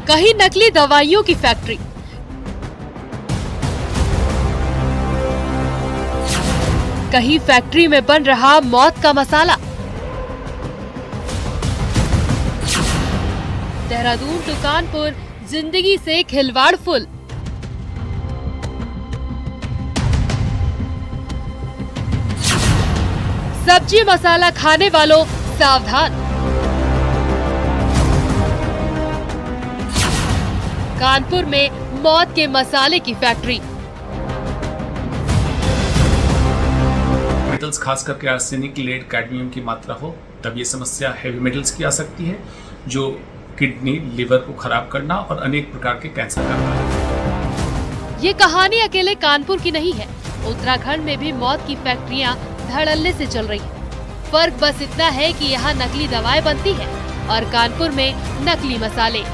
कहीं नकली दवाइयों की फैक्ट्री, कहीं फैक्ट्री में बन रहा मौत का मसाला। देहरादून टू कानपुर, जिंदगी से खिलवाड़ फुल। सब्जी मसाला खाने वालों सावधान। कानपुर में मौत के मसाले की फैक्ट्री। मेटल्स खास करके आर्सेनिक, लेड, कैडमियम की मात्रा हो तब ये समस्या हैवी मेटल्स की आ सकती है, जो किडनी, लिवर को खराब करना और अनेक प्रकार के कैंसर करता है। ये कहानी अकेले कानपुर की नहीं है, उत्तराखंड में भी मौत की फैक्ट्रियां धड़ल्ले से चल रही हैं। फर्क बस इतना है कि यहाँ नकली दवाएं बनती हैं और कानपुर में नकली मसाले।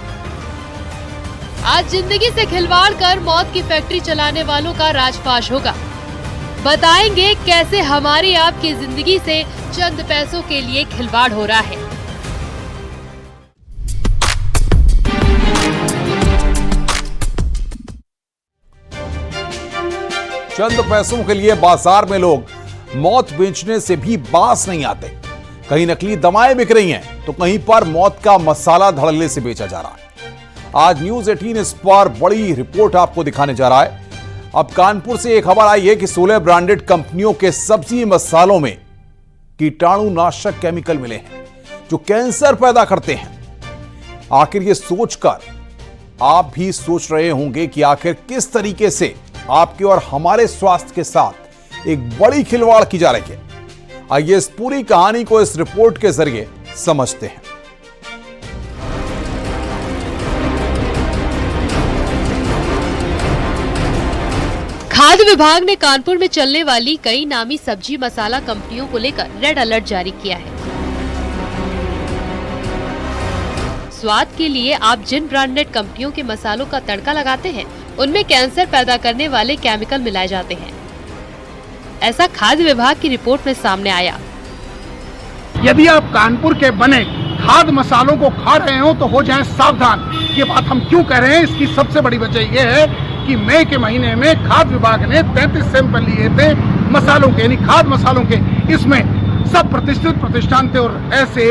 आज जिंदगी से खिलवाड़ कर मौत की फैक्ट्री चलाने वालों का राजफाश होगा। बताएंगे कैसे हमारी आपकी जिंदगी से चंद पैसों के लिए खिलवाड़ हो रहा है। चंद पैसों के लिए बाजार में लोग मौत बेचने से भी बाज नहीं आते। कहीं नकली दवाएं बिक रही हैं तो कहीं पर मौत का मसाला धड़ल्ले से बेचा जा रहा है। आज न्यूज 18 इस पर बड़ी रिपोर्ट आपको दिखाने जा रहा है। अब कानपुर से एक खबर आई है कि 16 ब्रांडेड कंपनियों के सब्जी मसालों में कीटाणुनाशक केमिकल मिले हैं जो कैंसर पैदा करते हैं। आखिर ये सोचकर आप भी सोच रहे होंगे कि आखिर किस तरीके से आपके और हमारे स्वास्थ्य के साथ एक बड़ी खिलवाड़ की जा रही है। आइए इस पूरी कहानी को इस रिपोर्ट के जरिए समझते हैं। खाद्य विभाग ने कानपुर में चलने वाली कई नामी सब्जी मसाला कंपनियों को लेकर रेड अलर्ट जारी किया है। स्वाद के लिए आप जिन ब्रांडेड कंपनियों के मसालों का तड़का लगाते हैं उनमें कैंसर पैदा करने वाले केमिकल मिलाए जाते हैं। ऐसा खाद्य विभाग की रिपोर्ट में सामने आया। यदि आप कानपुर के बने खाद्य मसालों को खा रहे हो तो हो जाएं सावधान। ये बात हम क्यों कह रहे हैं, इसकी सबसे बड़ी वजह यह है कि मई के महीने में खाद्य विभाग ने 33 सैंपल लिए थे मसालों के, यानी खाद्य मसालों के। इसमें सब प्रतिष्ठित प्रतिष्ठान थे और ऐसे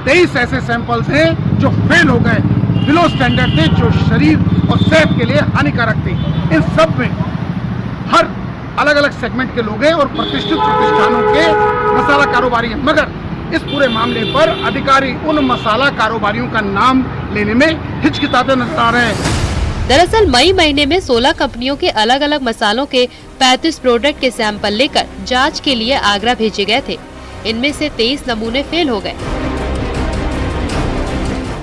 23 ऐसे सैंपल्स हैं जो फेल हो गए, बिलो स्टैंडर्ड थे, जो शरीर और सेहत के लिए हानिकारक थे। इन सब में हर अलग अलग सेगमेंट के लोग हैं और प्रतिष्ठित प्रतिष्ठानों के मसाला कारोबारी हैं, मगर इस पूरे मामले पर अधिकारी उन मसाला कारोबारियों का नाम लेने में हिचकिचाते नजर आ रहे हैं। दरअसल मई महीने में 16 कंपनियों के अलग अलग मसालों के 35 प्रोडक्ट के सैंपल लेकर जांच के लिए आगरा भेजे गए थे। इनमें से 23 नमूने फेल हो गए।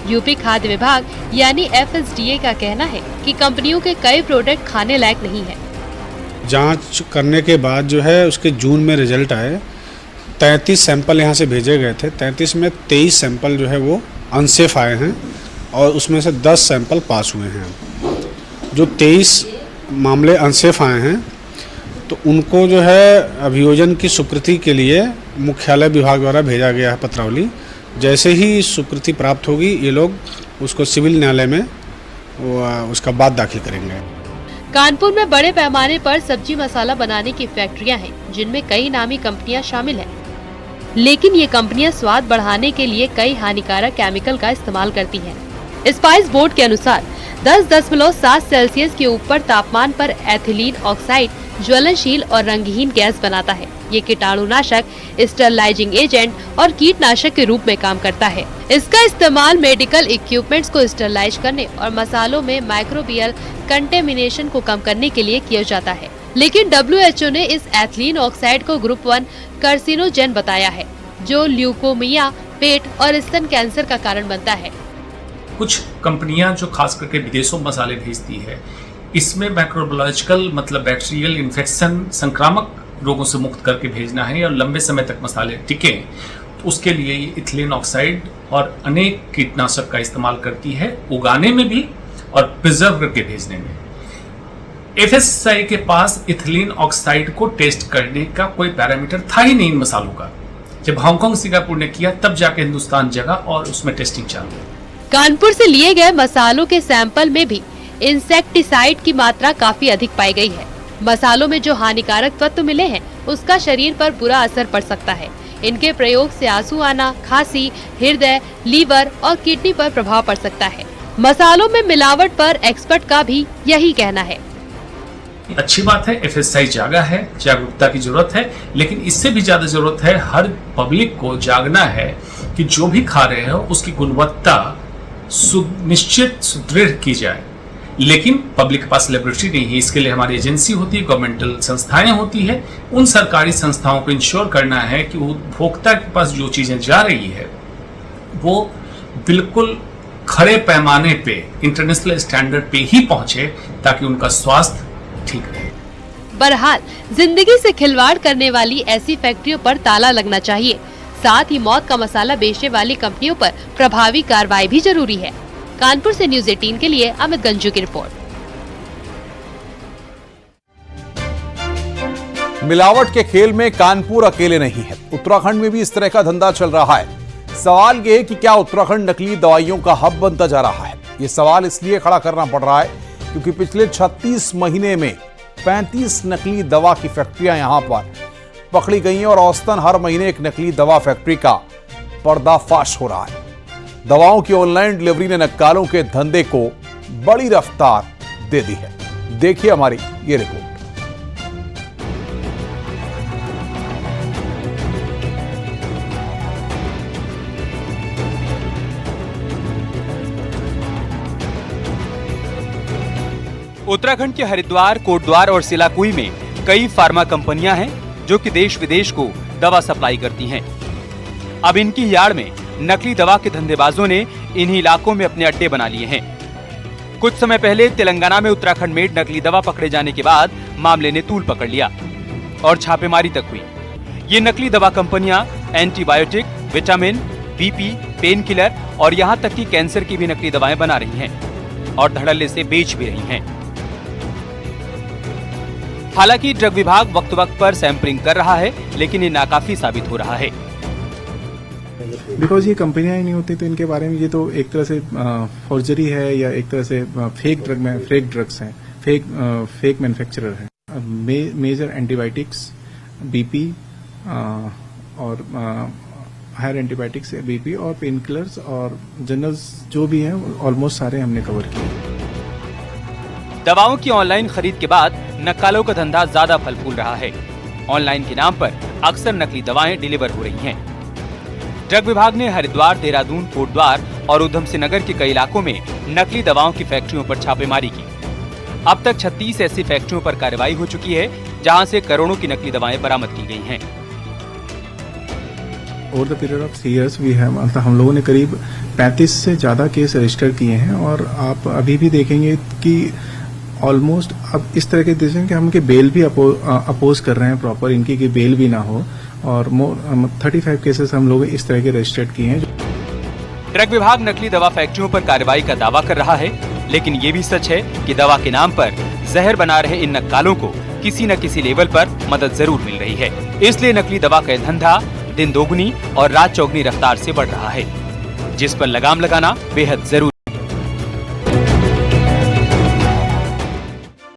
यूपी खाद्य विभाग यानी FSDA का कहना है कि कंपनियों के कई प्रोडक्ट खाने लायक नहीं है। जांच करने के बाद जो है उसके जून में रिजल्ट आए। 33 सैंपल यहाँ से भेजे गए थे। 33 में 23 सैंपल जो है वो अनसेफ आए हैं और उसमें से 10 सैंपल पास हुए हैं। जो 23 मामले अनसेफ आए हैं तो उनको जो है अभियोजन की स्वीकृति के लिए मुख्यालय विभाग द्वारा भेजा गया है पत्रावली। जैसे ही स्वीकृति प्राप्त होगी ये लोग उसको सिविल न्यायालय में उसका बाद दाखिल करेंगे। कानपुर में बड़े पैमाने पर सब्जी मसाला बनाने की फैक्ट्रियां हैं जिनमें कई नामी कंपनियां शामिल हैं। लेकिन ये कंपनियां स्वाद बढ़ाने के लिए कई हानिकारक केमिकल का इस्तेमाल करती हैं। स्पाइस बोर्ड के अनुसार 10.7 सेल्सियस के ऊपर तापमान पर एथिलीन ऑक्साइड ज्वलनशील और रंगहीन गैस बनाता है। ये कीटाणुनाशक, स्टरलाइजिंग एजेंट और कीटनाशक के रूप में काम करता है। इसका इस्तेमाल मेडिकल इक्विपमेंट्स को स्टरलाइज करने और मसालों में माइक्रोबियल कंटेमिनेशन को कम करने के लिए किया जाता है। लेकिन WHO ने इस एथिलीन ऑक्साइड को ग्रुप 1 कार्सिनोजेन बताया है, जो ल्यूकोमिया, पेट और स्तन कैंसर का कारण बनता है। कुछ कंपनियां जो खास करके विदेशों में मसाले भेजती है, इसमें माइक्रोबायोलॉजिकल मतलब बैक्टीरियल इन्फेक्शन, संक्रामक रोगों से मुक्त करके भेजना है और लंबे समय तक मसाले टिके, तो उसके लिए ये इथिलीन ऑक्साइड और अनेक कीटनाशक का इस्तेमाल करती है, उगाने में भी और प्रिजर्व करके भेजने में। FSSAI के पास इथिलीन ऑक्साइड को टेस्ट करने का कोई पैरामीटर था ही नहीं इन मसालों का। जब हांगकांग, सिंगापुर ने किया तब जाके हिंदुस्तान जगा और उसमें टेस्टिंग चालू। कानपुर से लिए गए मसालों के सैंपल में भी इंसेक्टिसाइड की मात्रा काफी अधिक पाई गई है। मसालों में जो हानिकारक तत्व मिले हैं उसका शरीर पर बुरा असर पड़ सकता है। इनके प्रयोग से आंसू आना, खांसी, हृदय, लीवर और किडनी पर प्रभाव पड़ सकता है। मसालों में मिलावट पर एक्सपर्ट का भी यही कहना है। अच्छी बात है, FSI जागा है, जागरूकता की जरूरत है, लेकिन इससे भी ज्यादा जरूरत है हर पब्लिक को जागना है कि जो भी खा रहे हो उसकी गुणवत्ता सुनिश्चित सुदृढ़ की जाए। लेकिन पब्लिक के पास लेबोरेटरी नहीं है, इसके लिए हमारी एजेंसी होती है, गवर्नमेंटल संस्थाएं होती है। उन सरकारी संस्थाओं को इंश्योर करना है कि उपभोक्ता के पास जो चीजें जा रही है वो बिल्कुल खड़े पैमाने पे इंटरनेशनल स्टैंडर्ड पे ही पहुंचे ताकि उनका स्वास्थ्य ठीक रहे। बहरहाल जिंदगी से खिलवाड़ करने वाली ऐसी फैक्ट्रियों पर ताला लगना चाहिए। साथ ही मौत का मसाला बेचने वाली कंपनियों पर प्रभावी कार्रवाई भी जरूरी है। कानपुर से न्यूज़ 18 के लिए अमित गंजू की रिपोर्ट। मिलावट के खेल में कानपुर अकेले नहीं है, उत्तराखंड में भी इस तरह का धंधा चल रहा है। सवाल ये है कि क्या उत्तराखंड नकली दवाइयों का हब बनता जा रहा है। ये सवाल इसलिए खड़ा करना पड़ रहा है क्योंकि पिछले 36 महीने में 35 नकली दवा की फैक्ट्रियां यहां पर पकड़ी गई हैं और औसतन हर महीने एक नकली दवा फैक्ट्री का पर्दाफाश हो रहा है। दवाओं की ऑनलाइन डिलीवरी ने नक्कालों के धंधे को बड़ी रफ्तार दे दी है। देखिए हमारी ये रिपोर्ट। उत्तराखंड के हरिद्वार, कोटद्वार और सिलाकुई में कई फार्मा कंपनियां हैं जो कि देश विदेश को दवा सप्लाई करती हैं। अब इनकी यार्ड में नकली दवा के धंधेबाजों ने इन्हीं इलाकों में अपने अड्डे बना लिए हैं। कुछ समय पहले तेलंगाना में उत्तराखंड मेड नकली दवा पकड़े जाने के बाद मामले ने तूल पकड़ लिया और छापेमारी तक हुई। ये नकली दवा कंपनियां antibiotic, vitamin, BP, pain killer और यहाँ तक कि कैंसर की भी नकली दवाएं बना रही हैं और धड़ल्ले से बेच भी रही हैं। हालांकि ड्रग विभाग वक्त वक्त पर सैंपलिंग कर रहा है, लेकिन ये नाकाफी साबित हो रहा है। बिकॉज ये कंपनियां ही नहीं होती तो इनके बारे में ये तो एक तरह से फॉर्जरी है या एक तरह से फेक ड्रग्स हैं, फेक मैन्युफैक्चरर है। मेजर एंटीबायोटिक्स, बीपी और हायर एंटीबायोटिक्स, बीपी और पेन किलर्स और जनरल्स जो भी हैं ऑलमोस्ट सारे हमने कवर किए। दवाओं की ऑनलाइन खरीद के बाद नक्कालों का धंधा ज्यादा फल फूल रहा है। ऑनलाइन के नाम पर अक्सर नकली दवाएं डिलीवर हो रही हैं। ड्रग विभाग ने हरिद्वार, देहरादून, कोटद्वार और उधम सिंह नगर के कई इलाकों में नकली दवाओं की फैक्ट्रियों पर छापेमारी की। अब तक 36 ऐसी फैक्ट्रियों पर कार्रवाई हो चुकी है जहां से करोड़ों की नकली दवाएं बरामद की गई हैं। Over the period of 3 years हम लोगों ने करीब 35 से ज्यादा केस रजिस्टर किए हैं और आप अभी भी देखेंगे कि ऑलमोस्ट अब इस तरह के डिसीजन कि हम इनके बेल भी अपोज कर रहे हैं प्रॉपर, इनकी की बेल भी ना हो और 35 केसेस हम लोग इस तरह के रजिस्टर्ड किए हैं। ड्रग विभाग नकली दवा फैक्ट्रियों पर कार्रवाई का दावा कर रहा है, लेकिन ये भी सच है कि दवा के नाम पर जहर बना रहे इन नक्कालों को किसी न किसी लेवल पर मदद जरूर मिल रही है। इसलिए नकली दवा का धंधा दिन दोगुनी और रात चौगुनी रफ्तार से बढ़ रहा है, जिस पर लगाम लगाना बेहद जरूरी